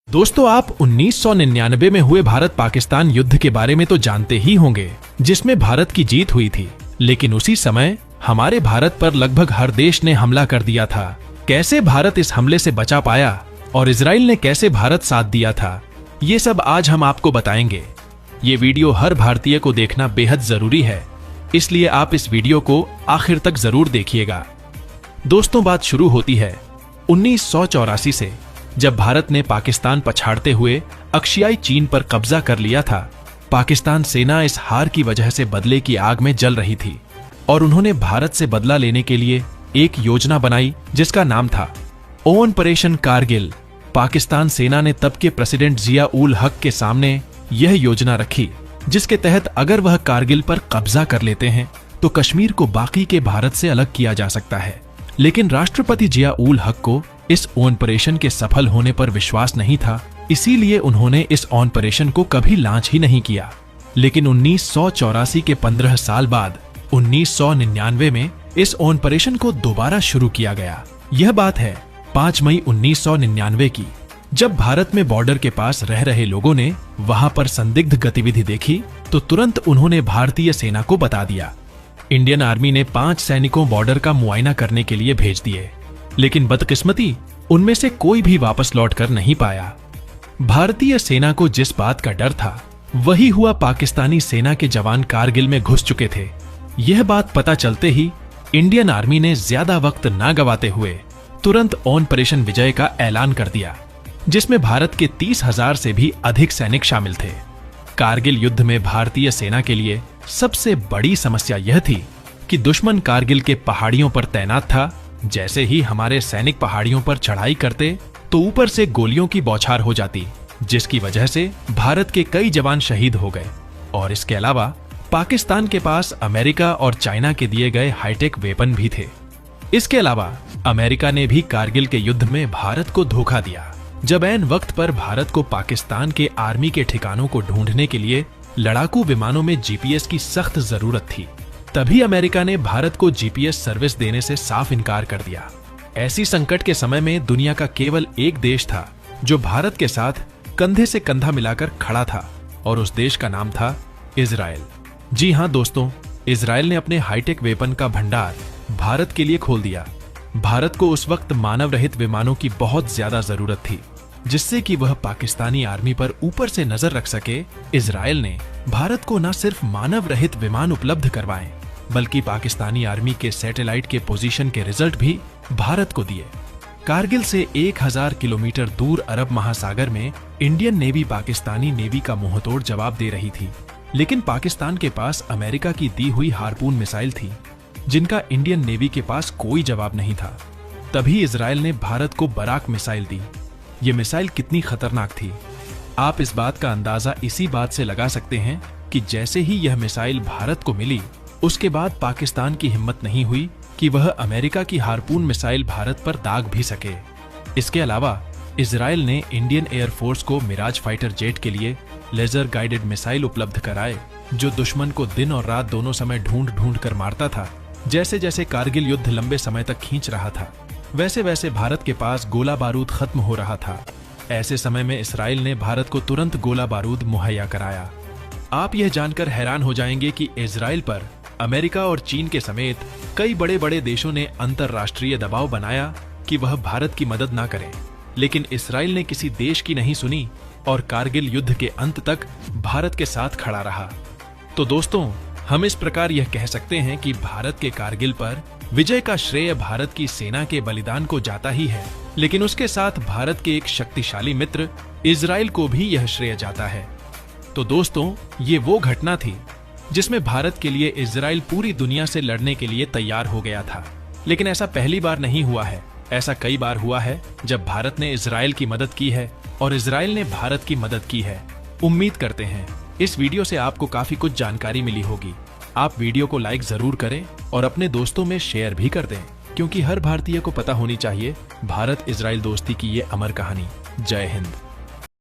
दोस्तों, आप 1999 में हुए भारत पाकिस्तान युद्ध के बारे में तो जानते ही होंगे, जिसमें भारत की जीत हुई थी। लेकिन उसी समय हमारे भारत पर लगभग हर देश ने हमला कर दिया था। कैसे भारत इस हमले से बचा पाया और इजराइल ने कैसे भारत साथ दिया था, ये सब आज हम आपको बताएंगे। ये वीडियो हर भारतीय को देखना बेहद जरूरी है, इसलिए आप इस वीडियो को आखिर तक जरूर देखिएगा। दोस्तों, बात शुरू होती है 1984 से, जब भारत ने पाकिस्तान पछाड़ते हुए अक्शियाई चीन पर कब्जा कर लिया था। पाकिस्तान सेना इस हार की वजह से बदले की आग में जल रही थी और उन्होंने भारत से बदला लेने के लिए एक योजना बनाई जिसका नाम था ऑपरेशन कारगिल। पाकिस्तान सेना ने तब के प्रेसिडेंट जिया उल हक के सामने यह योजना रखी, जिसके तहत अगर वह कारगिल पर कब्जा कर लेते हैं तो कश्मीर को बाकी के भारत से अलग किया जा सकता है। लेकिन राष्ट्रपति जिया उल हक को इस ऑपरेशन के सफल होने पर विश्वास नहीं था, इसीलिए उन्होंने इस ऑपरेशन को कभी लॉन्च ही नहीं किया। लेकिन 1984 के 15 साल बाद 1999 में इस ऑपरेशन को दोबारा शुरू किया गया। यह बात है 5 मई 1999 की, जब भारत में बॉर्डर के पास रह रहे लोगों ने वहां पर संदिग्ध गतिविधि देखी तो तुरंत उन्होंने भारतीय सेना को बता दिया। इंडियन आर्मी ने 5 सैनिकों बॉर्डर का मुआयना करने के लिए भेज दिए, लेकिन बदकिस्मती उनमें से कोई भी वापस लौट कर नहीं पाया। भारतीय सेना को जिस बात का डर था वही हुआ। पाकिस्तानी सेना के जवान कारगिल में घुस चुके थे। यह बात पता चलते ही इंडियन आर्मी ने ज्यादा वक्त ना गवाते हुए तुरंत ऑपरेशन विजय का ऐलान कर दिया, जिसमें भारत के 30,000 से भी अधिक सैनिक शामिल थे। कारगिल युद्ध में भारतीय सेना के लिए सबसे बड़ी समस्या यह थी कि दुश्मन कारगिल के पहाड़ियों पर तैनात था। जैसे ही हमारे सैनिक पहाड़ियों पर चढ़ाई करते तो ऊपर से गोलियों की बौछार हो जाती, जिसकी वजह से भारत के कई जवान शहीद हो गए। और इसके अलावा पाकिस्तान के पास अमेरिका और चाइना के दिए गए हाईटेक वेपन भी थे। इसके अलावा अमेरिका ने भी कारगिल के युद्ध में भारत को धोखा दिया। जब ऐन वक्त पर भारत को पाकिस्तान के आर्मी के ठिकानों को ढूंढने के लिए लड़ाकू विमानों में जीपीएस की सख्त जरूरत थी, तभी अमेरिका ने भारत को जीपीएस सर्विस देने से साफ इनकार कर दिया। ऐसी संकट के समय में दुनिया का केवल एक देश था जो भारत के साथ कंधे से कंधा मिलाकर खड़ा था, और उस देश का नाम था इजराइल। जी हां दोस्तों, इजराइल ने अपने हाईटेक वेपन का भंडार भारत के लिए खोल दिया। भारत को उस वक्त मानव रहित विमानों की बहुत ज्यादा जरूरत थी, जिससे कि वह पाकिस्तानी आर्मी पर ऊपर से नजर रख सके। इजराइल ने भारत को न सिर्फ मानव रहित विमान उपलब्ध करवाए, बल्कि पाकिस्तानी आर्मी के सैटेलाइट के पोजीशन के रिजल्ट भी भारत को दिए। कारगिल से 1000 किलोमीटर दूर अरब महासागर में इंडियन नेवी पाकिस्तानी नेवी का मुंहतोड़ जवाब दे रही थी, लेकिन पाकिस्तान के पास अमेरिका की दी हुई हार्पून मिसाइल थी, जिनका इंडियन नेवी के पास कोई जवाब नहीं था। तभी इजराइल ने भारत को बराक मिसाइल दी। ये मिसाइल कितनी खतरनाक थी, आप इस बात का अंदाजा इसी बात से लगा सकते हैं कि जैसे ही यह मिसाइल भारत को मिली, उसके बाद पाकिस्तान की हिम्मत नहीं हुई कि वह अमेरिका की हार्पून मिसाइल भारत पर दाग भी सके। इसके अलावा इजराइल ने इंडियन एयरफोर्स को मिराज फाइटर जेट के लिए लेजर गाइडेड मिसाइल उपलब्ध कराए, जो दुश्मन को दिन और रात दोनों समय ढूंढ ढूंढ कर मारता था। जैसे जैसे कारगिल युद्ध लंबे समय तक खींच रहा था, वैसे वैसे भारत के पास गोला बारूद खत्म हो रहा था। ऐसे समय में इजराइल ने भारत को तुरंत गोला बारूद मुहैया कराया। आप यह जानकर हैरान हो जाएंगे कि इजराइल पर अमेरिका और चीन के समेत कई बड़े बड़े देशों ने अंतरराष्ट्रीय दबाव बनाया कि वह भारत की मदद ना करें, लेकिन इजराइल ने किसी देश की नहीं सुनी और कारगिल युद्ध के अंत तक भारत के साथ खड़ा रहा। तो दोस्तों, हम इस प्रकार यह कह सकते हैं कि भारत के कारगिल पर विजय का श्रेय भारत की सेना के बलिदान को जाता ही है, लेकिन उसके साथ भारत के एक शक्तिशाली मित्र इजराइल को भी यह श्रेय जाता है। तो दोस्तों, ये वो घटना थी जिसमें भारत के लिए इजराइल पूरी दुनिया से लड़ने के लिए तैयार हो गया था। लेकिन ऐसा पहली बार नहीं हुआ है, ऐसा कई बार हुआ है जब भारत ने इजराइल की मदद की है और इजराइल ने भारत की मदद की है। उम्मीद करते हैं इस वीडियो से आपको काफी कुछ जानकारी मिली होगी। आप वीडियो को लाइक जरूर करें और अपने दोस्तों में शेयर भी कर दें, क्योंकि हर भारतीय को पता होनी चाहिए भारत इजराइल दोस्ती की ये अमर कहानी। जय हिंद।